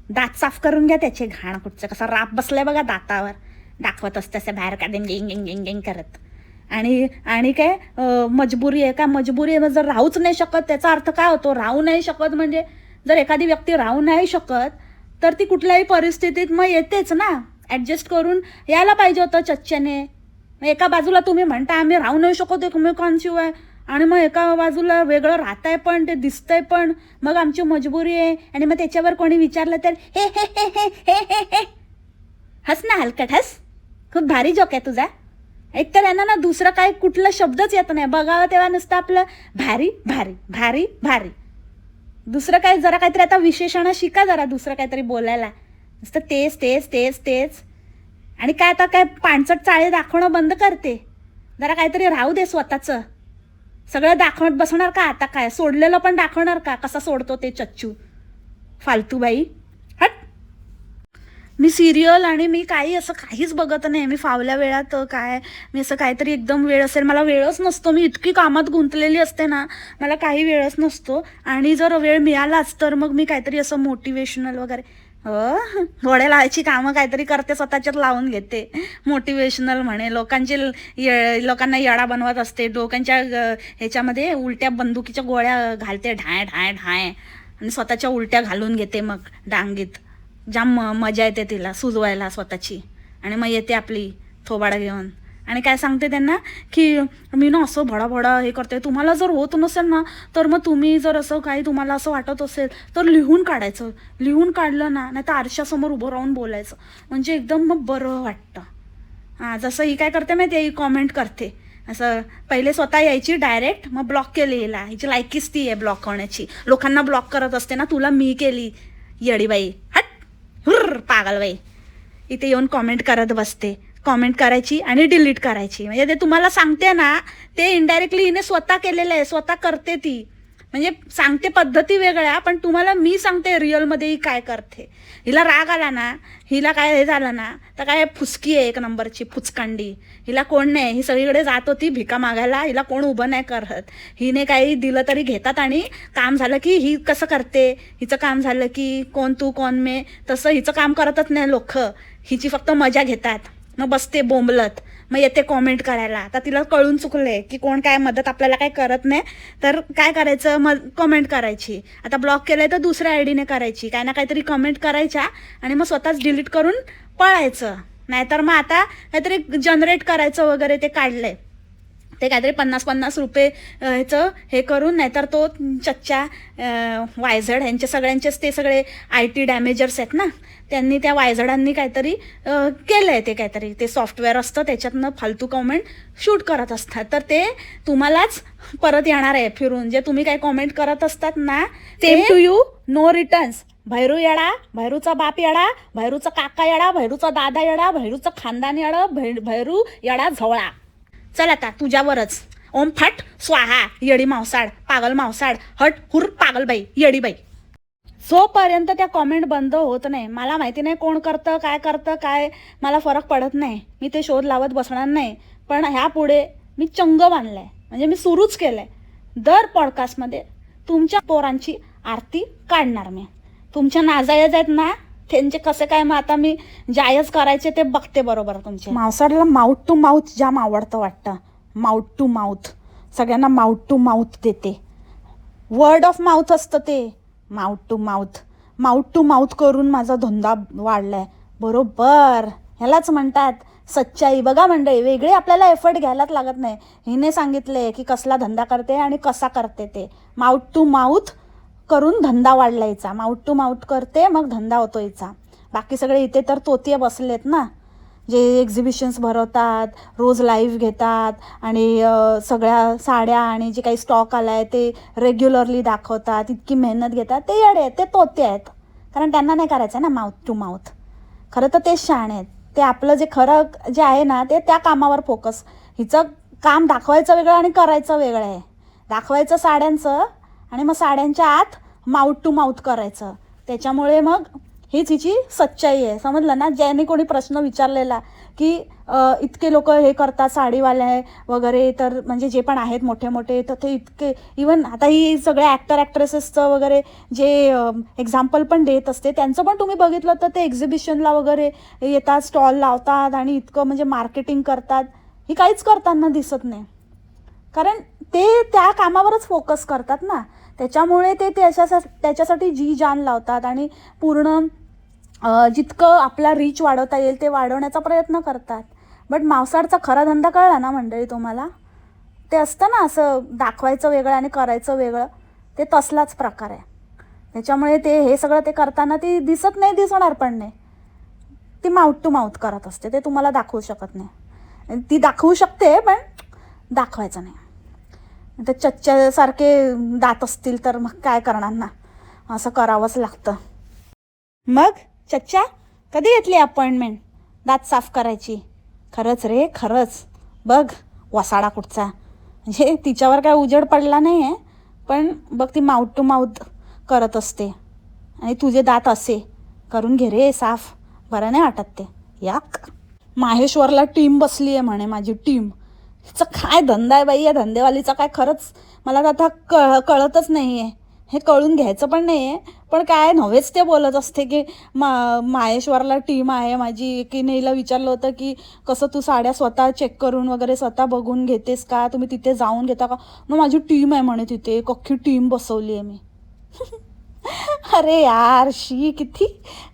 दात साफ करून घ्या त्याचे. घाण कुठचं कसा राप बसलाय बघा दातावर. दाखवत असते असं बाहेर काढून गेंग गेंग गेंग गेंग करत. आणि काय मजबुरी आहे का, मजबुरी आहे जर राहूच नाही शकत त्याचा अर्थ काय होतो, राहू नाही शकत म्हणजे जर एखादी व्यक्ती राहू नाही शकत तर ती कुठल्याही परिस्थितीत मग येतेच ना, ॲडजस्ट करून यायला पाहिजे होतं चच्चेने. एका बाजूला तुम्ही म्हणता आम्ही राहू नाही शकत एकमेकांशिवाय, आणि मग एका बाजूला वेगळं राहतंय पण ते दिसतंय पण, मग आमची मजबुरी आहे. आणि मग त्याच्यावर कोणी विचारलं तर हे हे हे हे हे हे हे हस ना हलकट हस, खूप भारी जोक आहे तुझा. एकतर यांना ना दुसरं काय कुठला शब्दच येत नाही, बघावं तेव्हा नुसतं आपलं भारी भारी भारी भारी. दुसरं काय जरा काहीतरी आता विशेषणं शिका, जरा दुसरं काहीतरी बोलायला, नुसतं तेच तेच तेच तेच. आणि काय आता काय पाणचट चाळे दाखवणं बंद करते, जरा काहीतरी राहू दे स्वतःचं. सगळं दाखवत बसणार का आता, काय सोडलेलं पण दाखवणार का, कसा सोडतो ते चच्चू फालतू बाई. हट. मी सिरियल आणि मी काही असं काहीच बघत नाही. मी फावल्या वेळात काय मी असं काहीतरी एकदम वेळ असेल, मला वेळच नसतो, मी इतकी कामात गुंतलेली असते ना, मला काही वेळच नसतो. आणि जर वेळ मिळालाच तर मग मी काहीतरी असं मोटिवेशनल वगैरे घोड्या लावायची कामं काहीतरी करते, स्वतःच्यात लावून घेते. मोटिवेशनल म्हणे, लोकांना येडा बनवत असते, डोक्यांच्या ह्याच्यामध्ये उलट्या बंदुकीच्या गोळ्या घालते, ढाय ढाय ढाय, आणि स्वतःच्या उलट्या घालून घेते मग डांगीत. जाम मजा येते तिला सुजवायला स्वतःची. आणि मग येते आपली थोबाडा घेऊन आणि काय सांगते त्यांना की मी ना असं भडाभडा हे करते. तुम्हाला जर होत नसेल ना तर मग तुम्ही जर असं काही तुम्हाला असं वाटत असेल तर लिहून काढायचं. लिहून काढलं ना, नाही तर आरशासमोर उभं राहून बोलायचं, म्हणजे एकदम मग बरं वाटतं. हां, जसं ही काय करते माहिती आहे, ही कॉमेंट करते असं. पहिले स्वतः यायची डायरेक्ट, मग ब्लॉक केली हिला. हिची लायकीच ती आहे ब्लॉक करण्याची. लोकांना ब्लॉक करत असते ना, तुला मी केली येडीबाई, हट हुर्र पागलबाई. इथे येऊन कॉमेंट करत बसते. कॉमेंट करायची आणि डिलीट करायची. म्हणजे ते तुम्हाला सांगते ना, ते इनडायरेक्टली हिने स्वतः केलेलं आहे, स्वतः करते ती. म्हणजे सांगते पद्धती वेगळ्या, पण तुम्हाला मी सांगते रिअलमध्ये ही काय करते. हिला राग आला ना, हिला काय हे झालं ना, तर काय फुसकी आहे एक नंबरची, फुचकांडी. हिला कोण नाही, ही सगळीकडे जात होती भिका मागायला, हिला कोण उभं नाही करत. हिने काही दिलं तरी घेतात, आणि काम झालं की ही कसं करते, हिचं काम झालं की कोण तू कोण मे, तसं हिचं काम करतच नाही लोक. हिची फक्त मजा घेतात. मग बसते बोंबलत, मग येते कॉमेंट करायला. आता तिला कळून चुकले की कोण काय मदत आपल्याला काय करत नाही, तर काय करायचं, मग कॉमेंट करायची. आता ब्लॉक केलंय तर दुसऱ्या आयडीने करायची, काय ना काहीतरी कमेंट करायच्या आणि मग स्वतःच डिलीट करून पळायचं. नाहीतर मग आता काहीतरी जनरेट करायचं वगैरे, ते काढलंय ते काहीतरी 50-50 रुपये ह्याचं हे करून. नाहीतर तो चच्चा वायझड ह्यांचे सगळ्यांचेच ते सगळे IT डॅमेजर्स आहेत ना, त्यांनी त्या वायझडांनी काहीतरी केलं आहे. ते काहीतरी ते सॉफ्टवेअर असतं, त्याच्यातनं फालतू कॉमेंट शूट करत असतात. तर ते तुम्हालाच परत येणार आहे फिरून, जे तुम्ही काही कॉमेंट करत असतात ना, same to you, no returns. Bhairu येडा, भैरूचा बाप येडा, भैरूचा काका येडा, भैरूचा दादा येडा, भैरूचा खानदान येडा, भैरू येडा झवळा. चल आता तुझ्यावरच. ओम फट स्वाहा, येडी मावसाड, पागल मावसाड, हट हुर पागलबाई, येडीबाई. जोपर्यंत त्या कॉमेंट बंद होत नाही, मला माहिती नाही कोण करतं काय मला फरक पडत नाही, मी ते शोध लावत बसणार नाही. पण ह्या पुढे मी चंग बांधलाय, म्हणजे मी सुरूच केलंय. दर पॉडकास्टमध्ये तुमच्या पोरांची आरती काढणार मी. तुमच्या नाजायज आहेत ना, त्यांचे कसे काय मग आता मी जायज करायचे ते बघते बरोबर. तुमचे मावसाडला माउथ टू माउथ जाम आवडतं वाटतं. माउथ टू माउथ, सगळ्यांना माउथ टू माउथ देते. वर्ड ऑफ माउथ असतं ते, माउथ टू माउथ करून माझा धंदा वाढलाय बरोबर. ह्यालाच म्हणतात सच्चाई. बघा मंडळी, वेगळे आपल्याला एफर्ट घ्यायलाच लागत नाही. हिने सांगितले की कसला धंदा करते आणि कसा करते ते. माउथ टू माउथ करून धंदा वाढला हिचा. माउथ टू माउथ करते, मग धंदा होतो हिचा. बाकी सगळे इथे तर तोतिये बसलेत ना, जे एक्झिबिशन्स भरवतात, रोज लाईव्ह घेतात, आणि सगळ्या साड्या आणि जे काही स्टॉक आला आहे ते रेग्युलरली दाखवतात, इतकी मेहनत घेतात. ते येडे आहेत, ते तोते आहेत, कारण त्यांना नाही करायचं आहे ना माउथ टू माउथ. खरं तर तेच शहाणे आहेत. ते आपलं जे खरं जे आहे ना, ते त्या कामावर फोकस. हिचं काम दाखवायचं वेगळं आणि करायचं वेगळं आहे. दाखवायचं साड्यांचं, आणि मग साड्यांच्या आत माउथ टू माउथ करायचं. त्याच्यामुळे मग हीच हिची सच्चाई आहे, समजलं ना. ज्याने कोणी प्रश्न विचारलेला की इतके लोक हे करतात साडीवाले वगैरे, तर म्हणजे जे पण आहेत मोठे मोठे, तर ते इतके, इवन आता ही सगळ्या ॲक्टर ॲक्ट्रेसेसचं वगैरे जे एक्झाम्पल पण देत असते, त्यांचं पण तुम्ही बघितलं तर ते एक्झिबिशनला वगैरे येतात, स्टॉल लावतात आणि इतकं म्हणजे मार्केटिंग करतात. ही काहीच करताना दिसत नाही, कारण ते त्या कामावरच फोकस करतात ना. त्याच्यामुळे ते त्याच्यासाठी जी जान लावतात आणि पूर्ण जितकं आपला रीच वाढवता येईल ते वाढवण्याचा प्रयत्न करतात. बट मावसाडचा खरा धंदा कळला ना मंडळी तुम्हाला? ते असतं ना असं दाखवायचं वेगळं आणि करायचं वेगळं, ते तसलाच प्रकार आहे. त्याच्यामुळे ते हे सगळं ते करताना ती दिसत नाही, दिसणार पण नाही. ती माउथ टू माउथ करत असते, ते तुम्हाला दाखवू शकत नाही. ती दाखवू शकते पण दाखवायचं नाही. ते चच्च्यासारखे दात असतील तर मग काय करणार ना, असं करावंच लागतं. मग चच्चा कधी घेतली अपॉइंटमेंट दात साफ करायची? खरंच रे खरंच, बघ वसाडा कुठचा, म्हणजे तिच्यावर काय उजेड पडला नाही आहे, पण बघ ती माउथ टू माउथ करत असते. आणि तुझे दात असे करून घे रे साफ, बरं नाही वाटत ते. याक, माहेश्वरला टीम बसली आहे म्हणे, माझी टीम. हिचं काय धंदा आहे बाई, या धंदेवालीचा काय खरंच मला तर आता कळतच नाही आहे. हे कळून घ्यायचं पण नाही आहे, पण काय नव्हेच ते बोलत असते की माहेश्वरला टीम आहे माझी. की नेला विचारलं होतं की कसं तू साड्या स्वतः चेक करून वगैरे स्वतः बघून घेतेस का, तुम्ही तिथे जाऊन घेता का? मग माझी टीम आहे म्हणे तिथे, एक अख्खी टीम बसवली आहे मी. अरे यार शी, किती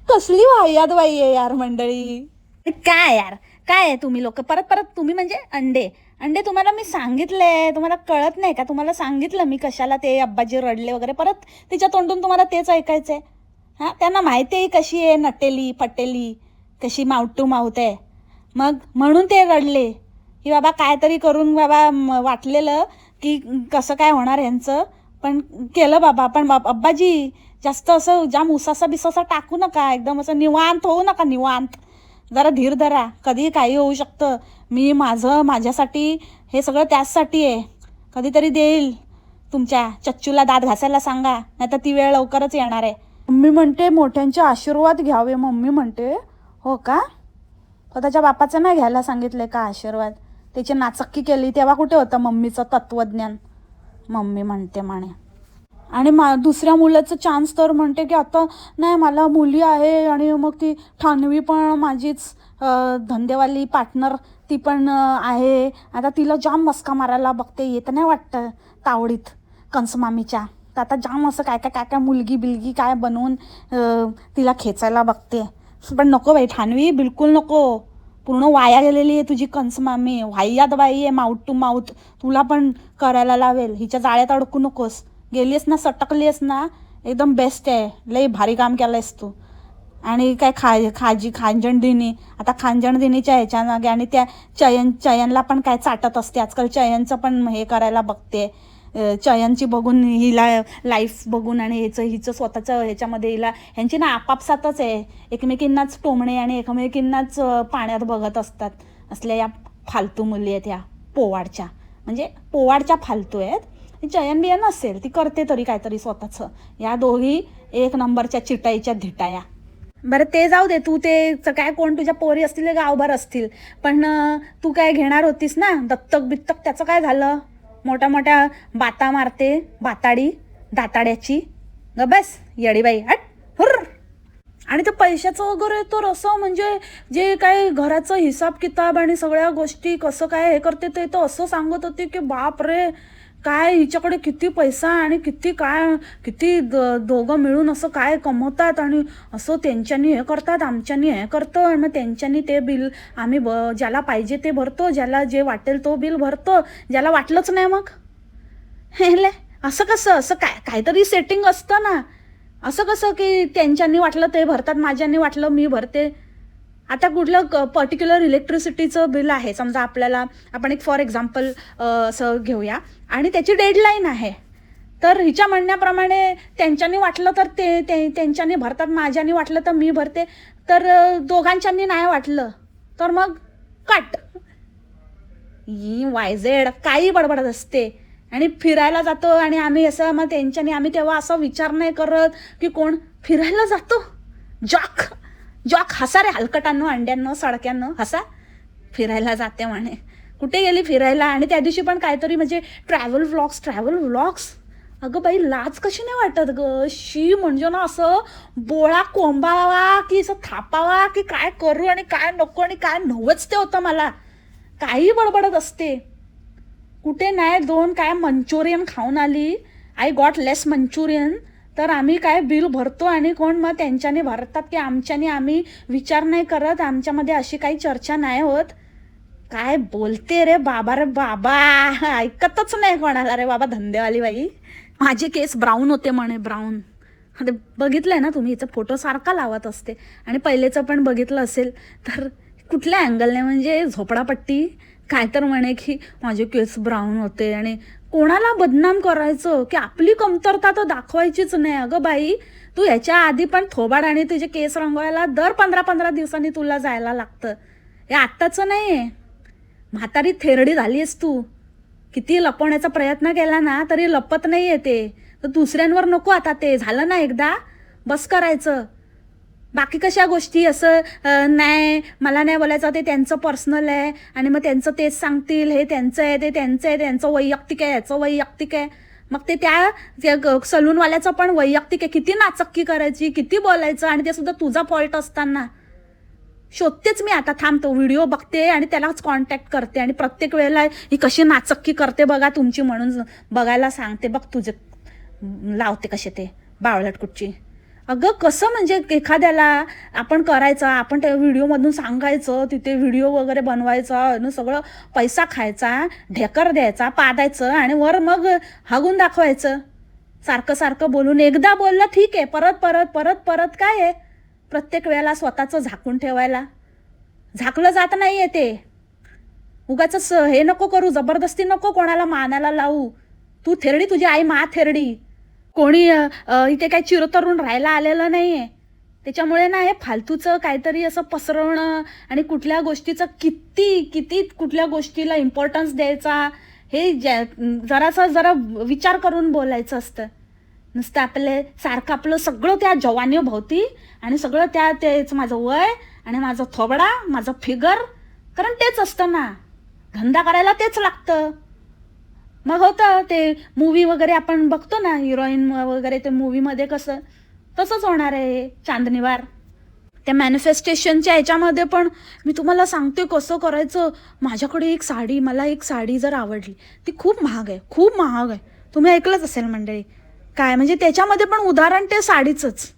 कसली वाह्यात बाई आहे यार मंडळी. काय यार काय आहे तुम्ही लोक, परत परत तुम्ही म्हणजे अंडे अंडे. तुम्हाला मी सांगितले, तुम्हाला कळत नाही का? तुम्हाला सांगितलं मी कशाला ते अब्बाजी रडले वगैरे, परत तिच्या तोंडून तुम्हाला तेच ऐकायचं आहे. हां, त्यांना माहिती आहे कशी आहे, नटेली पटेली, कशी माउथ टू माउथ आहे. मग म्हणून ते रडले की बाबा काहीतरी करून बाबा वाटलेलं की कसं काय होणार यांचं, पण केलं बाबा. पण अब्बाजी जास्त असं जाम उसासा बिसासा टाकू नका, एकदम असं निवांत होऊ नका, निवांत जरा धीर धरा, कधी काही होऊ शकतं. मी माझ्यासाठी हे सगळं त्याचसाठी आहे. कधीतरी देईल तुमच्या चच्चूला दात घासायला सांगा, नाही तर ती वेळ लवकरच येणार आहे. मम्मी म्हणते मोठ्यांचे आशीर्वाद घ्यावे, मम्मी म्हणते. हो का? स्वतःच्या बापाचं नाही घ्यायला सांगितले का आशीर्वाद? त्याची नाचक्की केली तेव्हा कुठे होतं मम्मीचं तत्त्वज्ञान? मम्मी म्हणते म्हणे. आणि दुसऱ्या मुलाचं चान्स तर म्हणते की आता नाही, मला मुली आहे आणि मग ती ठाणवी पण माझीच धंदेवाली पार्टनर ती पण आहे. आता तिला जाम मस्का मारायला बघते, येत नाही वाटतं तावडीत कंसमामीच्या. तर आता जाम असं काय काय काय काय मुलगी बिलगी काय बनवून तिला खेचायला बघते. पण नको बाई ठाणवी, बिलकुल नको. पूर्ण वाया गेलेली आहे तुझी कंसमामी, वाह्यात बाई आहे, माउथ टू माउथ. तुला पण करायला लावेल, हिच्या जाळ्यात अडकू नकोस. गेलीस ना, सटकलीस ना, एकदम बेस्ट आहे, लई भारी काम केलं आहेस तू. आणि काय खांजण दिनी, आता खांजण दिनीच्या ह्याच्यानं आणि त्या चयनला पण काय चाटत असते आजकाल. चयनचं पण हे करायला बघते, चयनची बघून हिला लाईफ बघून आणि हिचं स्वतःचं ह्याच्यामध्ये हिला, ह्यांची ना आपापसातच आहे, एकमेकींनाच टोमणे आणि एकमेकींनाच पाण्यात बघत असतात. असल्या या फालतू मुली आहेत ह्या पोवाडच्या, म्हणजे पोवाडच्या फालतू आहेत. चयन बियन असेल ती करते तरी काहीतरी स्वतःचं. या दोघी एक नंबरच्या चिटाईच्या धिटाया. बरं ते जाऊ दे, तू ते काय कोण तुझ्या पोरी असतील गावभर असतील, पण तू काय घेणार होतीस ना दत्तक बित्तक, त्याचं काय झालं? मोठ्या मोठ्या बाता मारते, बाताडी दाताड्याची. ग बस येडीबाई, हट हुर्र. आणि ते पैशाचं वगैरे तर असं म्हणजे जे काय घराचं हिसाब किताब आणि सगळ्या गोष्टी कसं काय हे करते ते तर असं सांगत होती की बाप रे, काय हिच्याकडे किती पैसा आणि किती दोघं मिळून असं काय कमवतात आणि असं त्यांच्यानी हे करतात, आमच्यानी हे करतं. आणि मग त्यांच्यानी ते बिल आम्ही ज्याला पाहिजे ते भरतो, ज्याला जे वाटेल तो बिल भरतो, ज्याला वाटलंच नाही मग हेले. असं कसं? असं काहीतरी सेटिंग असतं ना. असं कसं की त्यांच्यानी वाटलं ते भरतात, माझ्यानी वाटलं मी भरते. आता कुठलं पर्टिक्युलर इलेक्ट्रिसिटीचं बिल आहे समजा आपल्याला, आपण एक फॉर एक्झाम्पल असं घेऊया, आणि त्याची डेडलाईन आहे. तर हिच्या म्हणण्याप्रमाणे त्यांच्यानी वाटलं तर ते त्यांच्यानी भरतात, माझ्यानी वाटलं तर मी भरते. तर दोघांच्यांनी नाही वाटलं तर मग कट. ही वायझेड काही बडबडत असते. आणि फिरायला जातो आणि आम्ही असं, मग त्यांच्यानी आम्ही तेव्हा असा विचार नाही करत की कोण फिरायला जातो. जॉक जॉक हसा रे हलकटांनो अंड्यांनो सडक्यांनो हसा. फिरायला जाते म्हणे. कुठे गेली फिरायला? आणि त्या दिवशी पण काहीतरी म्हणजे ट्रॅव्हल व्लॉग्स. अगं बाई लाज कशी नाही वाटत ग? शी म्हणजे ना असं बोळा कोंबावा की असं थापावा की काय करू आणि काय नको आणि काय नवंच ते होतं मला. काही बडबडत असते. कुठे नाही 2 काय मंचुरियन खाऊन आली. I got less Manchurian. तर आम्ही काय बिल भरतो आणि कोण मग त्यांच्याने भरतात की आमच्याने आम्ही विचार नाही करत, आमच्यामध्ये अशी काही चर्चा नाही होत. काय बोलते रे बाबा ऐकतच नाही कोणाला रे बाबा धंदेवाली बाई. माझे केस ब्राऊन होते म्हणे ब्राऊन. ते बघितलंय ना तुम्ही, हिचा फोटो सारखा लावत असते आणि पहिलेचं पण बघितलं असेल तर कुठल्या अँगलने म्हणजे झोपडापट्टी काय तर म्हणे की माझे केस ब्राऊन होते. आणि कोणाला बदनाम करायचं की आपली कमतरता तर दाखवायचीच नाही. अगं बाई तू ह्याच्या आधी पण थोबाड आणि तुझे केस रंगवायला दर 15-15 दिवसांनी तुला जायला लागतं. हे आत्ताचं नाही आहे. म्हातारी थेरडी झाली आहेस तू. किती लपवण्याचा प्रयत्न केला ना तरी लपत नाही येते. तर दुसऱ्यांवर नको आता, ते झालं ना एकदा, बस करायचं. बाकी कशा गोष्टी असं नाही मला नाही बोलायचं, ते त्यांचं पर्सनल आहे आणि मग त्यांचं तेच सांगतील, हे त्यांचं आहे, ते त्यांचं आहे, त्यांचं वैयक्तिक आहे, याचं वैयक्तिक आहे. मग ते त्या सलूनवाल्याचं पण वैयक्तिक आहे. किती नाचक्की करायची, किती बोलायचं आणि ते सुद्धा तुझा फॉल्ट असताना. शोधतेच मी आता, थांबतो व्हिडिओ बघते आणि त्यालाच कॉन्टॅक्ट करते आणि प्रत्येक वेळेला ही कशी नाचक्की करते बघा तुमची म्हणून बघायला सांगते. बघ तुझे लावते कसे ते बावळट कुठची. अगं कसं म्हणजे एखाद्याला आपण करायचं, आपण त्या व्हिडिओमधून सांगायचं, तिथे व्हिडिओ वगैरे बनवायचा, सगळं पैसा खायचा, ढेकर द्यायचा, पादायचं आणि वर मग हागून दाखवायचं. सारखं बोलून एकदा बोललं ठीक आहे, परत काय आहे? प्रत्येक वेळेला स्वतःचं झाकून ठेवायला. झाकलं जात नाही आहे ते. उगाच हे नको करू, जबरदस्ती नको कोणाला मानायला लावू. तू थेरडी, तुझी आई मा थेरडी. कोणी इथे काही चिरतरून राहायला आलेलं नाही आहे. त्याच्यामुळे ना हे फालतूचं काहीतरी असं पसरवणं आणि कुठल्या गोष्टीचं किती कुठल्या गोष्टीला इम्पॉर्टन्स द्यायचा हे जरा विचार करून बोलायचं असतं. नुसतं सारखं आपलं सगळं त्या जवानीभोवती आणि सगळं तेच माझं वय आणि माझं थोबडा, माझं फिगर, कारण तेच असतं ना, धंदा करायला तेच लागतं. मग होतं ते मूवी वगैरे आपण बघतो ना, हिरोईन वगैरे ते मूवीमध्ये कसं तसंच होणार आहे चांदणीवार. त्या मॅनिफेस्टेशनच्या ह्याच्यामध्ये पण मी तुम्हाला सांगते कसं करायचं. माझ्याकडे मला एक साडी जर आवडली, ती खूप महाग आहे. तुम्ही ऐकलंच असेल मंडळी. काय म्हणजे त्याच्यामध्ये पण उदाहरण ते साडीचंच.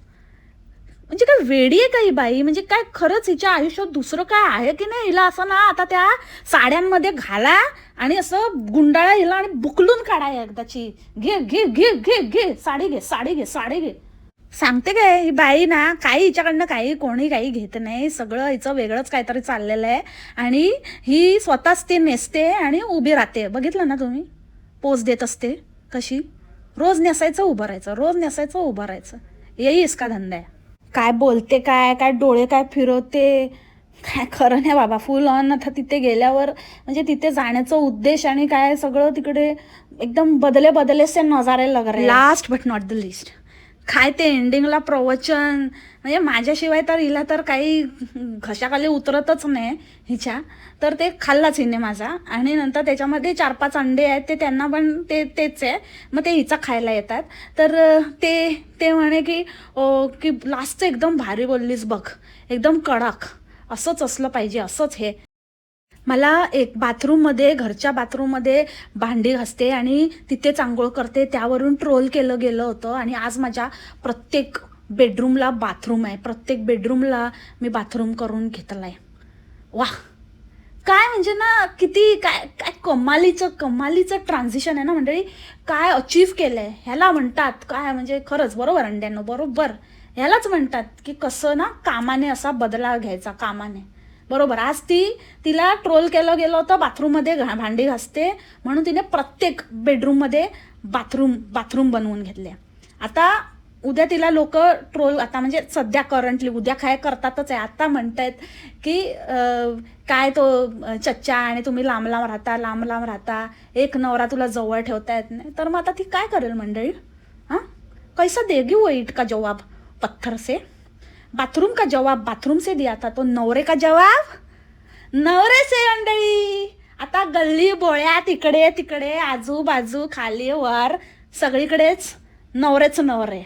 म्हणजे काय वेडी आहे का ही बाई? म्हणजे काय खरंच हिच्या आयुष्यात दुसरं काय आहे की नाही? हिला असं ना आता त्या साड्यांमध्ये घाला आणि असं गुंडाळा हिला आणि बुकलून काढा एकदाची. घे साडी घे. सांगते काय ही बाई ना, काही हिच्याकडनं कोणी काही घेत नाही. सगळं हिचं वेगळंच काहीतरी चाललेलं आहे आणि ही स्वतःच ते नेसते आणि उभी राहते. बघितलं ना तुम्ही, पोज देत असते कशी. रोज नेसायचं उभं राहायचं. येईस का धंदा आहे? काय बोलते, काय डोळे काय फिरवते, काय खरं नाही बाबा. फुल ऑन आता तिथे गेल्यावर म्हणजे तिथे जाण्याचा उद्देश आणि काय सगळं तिकडे एकदम बदले से नजारे लग रहे. Last but not the list, काय ते एंडिंगला प्रवचन. म्हणजे माझ्याशिवाय तर हिला तर काही घशाखाली उतरतच नाही हिच्या. तर ते खाल्लाच हिने माझा. आणि नंतर त्याच्यामध्ये 4-5 अंडे आहेत, ते त्यांना पण तेच आहे. मग ते हिचा खायला येतात. तर ते म्हणे की लास्टचं एकदम भारी बोललीस बघ, एकदम कडक, असंच असलं पाहिजे, असंच हे. मला एक घरच्या बाथरूममध्ये भांडी घासते आणि तिथेच आंघोळ करते, त्यावरून ट्रोल केलं गेलं होतं. आणि आज माझ्या प्रत्येक बेडरूमला बाथरूम आहे. प्रत्येक बेडरूमला मी बाथरूम करून घेतलं आहे. वा, काय म्हणजे ना किती काय कमालीचं ट्रान्झिशन आहे ना मंडळी. काय अचीव्ह केलं आहे ह्याला म्हणतात काय, म्हणजे खरंच बरोबर अंड्यांनो, बरोबर ह्यालाच म्हणतात की कसं ना कामाने असा बदला घ्यायचा, कामाने. बरोबर. आज तिला ट्रोल केलं गेलं होतं बाथरूममध्ये भांडी घासते म्हणून तिने प्रत्येक बेडरूममध्ये बाथरूम बनवून घेतले. आता उद्या तिला लोक ट्रोल, आता म्हणजे सध्या करंटली, उद्या काय करतातच आहे. आता म्हणतायत की काय तो चच्चा आणि तुम्ही लांब राहता, एक नवरा तुला जवळ ठेवता येत नाही. तर मग आता ती काय करेल मंडळी? हां, कैसा देगी वो ईट का जवाब पत्थर से. बाथरूम का जवाब बाथरूम से दिया था, तो नवरे का जवाब नवरे से मंडळी. आता गल्ली बोळ्या तिकडे तिकडे आजूबाजू खाली वर सगळीकडेच नवरेच नवरे.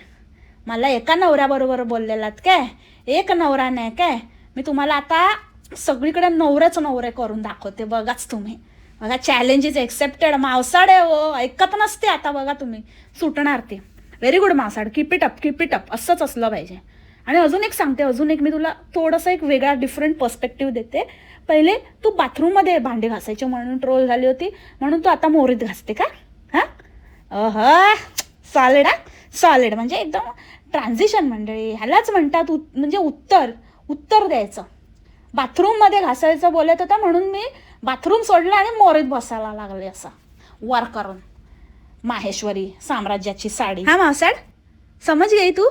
मला एका नवऱ्याबरोबर बोललेलात काय, एक नवरा नाही काय. मी तुम्हाला आता सगळीकडे नवरेच नवरे करून दाखवते. बघाच तुम्ही, बघा. Challenge is accepted. मावसाड आहे हो, ऐकत नसते आता. बघा तुम्ही, सुटणार ते. व्हेरी गुड मावसाड, कीप इट अप. असंच असलं पाहिजे. आणि अजून एक सांगते, अजून एक मी तुला थोडंसं एक वेगळा डिफरंट पर्स्पेक्टिव्ह देते. पहिले तू बाथरूममध्ये भांडी घासायची म्हणून ट्रोल झाली होती, म्हणून तू आता मोरीत घासते का? हां सॉलिड म्हणजे एकदम ट्रान्झिशन मंडळी. ह्यालाच म्हणतात म्हणजे उत्तर द्यायचं. बाथरूममध्ये घासायचं बोलत होता म्हणून मी बाथरूम सोडलं आणि मोरीत बसायला लागले असं वर करून. माहेश्वरी साम्राज्याची साडी. हा मावसाड, समज गई तू?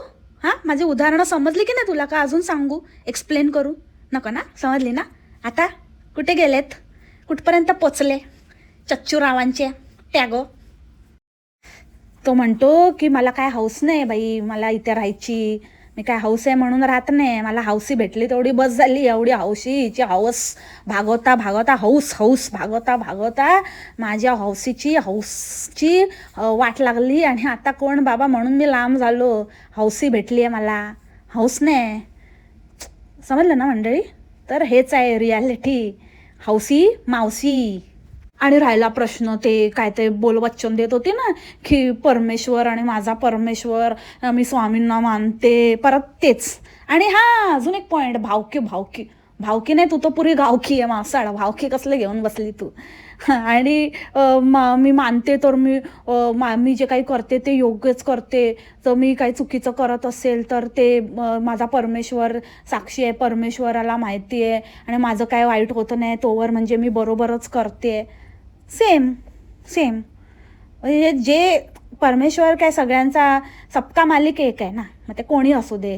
माझी उदाहरणं समजली की नाही तुला? का अजून सांगू, एक्सप्लेन करू? नको ना? समजली ना? आता कुठे गेलेत, कुठपर्यंत पोचले चच्चूरावांचे टॅगो? तो म्हणतो की मला काय हौस नाही बाई, मला इथे राहायची. मी काय हौस आहे म्हणून राहत नाही. मला हौसी भेटली तेवढी बस झाली. एवढी हौशीची हौस भागवता हौस भागवता माझ्या हौसची वाट लागली. आणि आता कोण बाबा म्हणून मी लांब झालो. हौसी भेटली आहे मला, हौस नाही. समजलं ना मंडळी? तर हेच आहे रियालिटी. हौसी मावसी. आणि राहिला प्रश्न ते काय ते बोलवच्चन देत होते ना, की परमेश्वर आणि माझा परमेश्वर, मी स्वामींना मानते, परत तेच. आणि अजून एक पॉईंट, भावकी नाही, तू तर पुरी गावकी आहे मावसाळा. भावकी कसलं घेऊन बसली तू? आणि मी मानते तर मी जे काही करते ते योग्यच करते. तर मी काही चुकीचं करत असेल तर ते माझा परमेश्वर साक्षी आहे, परमेश्वराला माहिती आहे. आणि माझं काय वाईट होतं नाही तोवर म्हणजे मी बरोबरच करते. सेम म्हणजे जे परमेश्वर काय सगळ्यांचा सबका मालिक एक आहे ना. मग ते कोणी असू दे,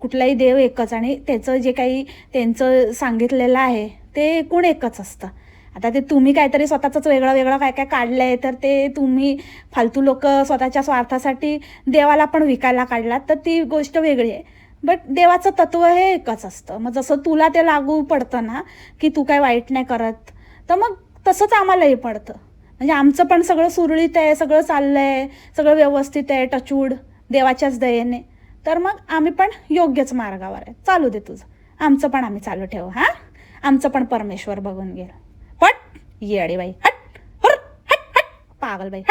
कुठलाही देव एकच. आणि त्याचं जे काही त्यांचं सांगितलेलं आहे ते कोण एकच असतं. आता ते तुम्ही काहीतरी स्वतःच वेगळं काय काढलं आहे, तर ते तुम्ही फालतू लोक स्वतःच्या स्वार्थासाठी देवाला पण विकायला काढलात, तर ती गोष्ट वेगळी आहे. बट देवाचं तत्व हे एकच असतं. मग जसं तुला ते लागू पडतं ना, की तू काय वाईट नाही करत, तर मग तसंच आम्हालाही पडतं. म्हणजे आमचं पण सगळं सुरळीत आहे, सगळं चाललं आहे, सगळं व्यवस्थित आहे, टचवूड, देवाच्याच दयेने. तर मग आम्ही पण योग्यच मार्गावर आहे. चालू दे तुझं, आमचं पण आम्ही चालू ठेवू. आमचं पण परमेश्वर बघून गेलं. येडे बाई, हट पागल बाई,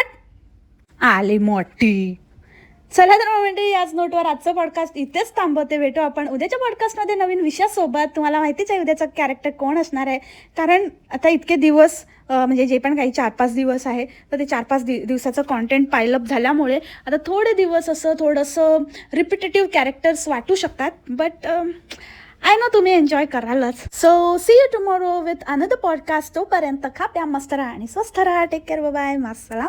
आली मोठी. चला तर म्हणजे याच नोटवर आजचं पॉडकास्ट इथेच थांबवते. भेटू आपण उद्याच्या पॉडकास्टमध्ये नवीन विषयासोबत. तुम्हाला माहितीच आहे उद्याचं कॅरेक्टर कोण असणार आहे. कारण आता इतके दिवस म्हणजे जे पण काही 4-5 दिवस आहे, तर ते 4-5 दिवसाचं कॉन्टेंट पायलअप झाल्यामुळे आता थोडे दिवस असं थोडंसं रिपिटेटिव्ह कॅरेक्टर्स वाटू शकतात. बट आय नो तुम्ही एन्जॉय करालच. So see you tomorrow with another podcast. तोपर्यंत खा प्या, मस्त राहा आणि स्वस्थ राहा. Take care, bye, मास्सलाम.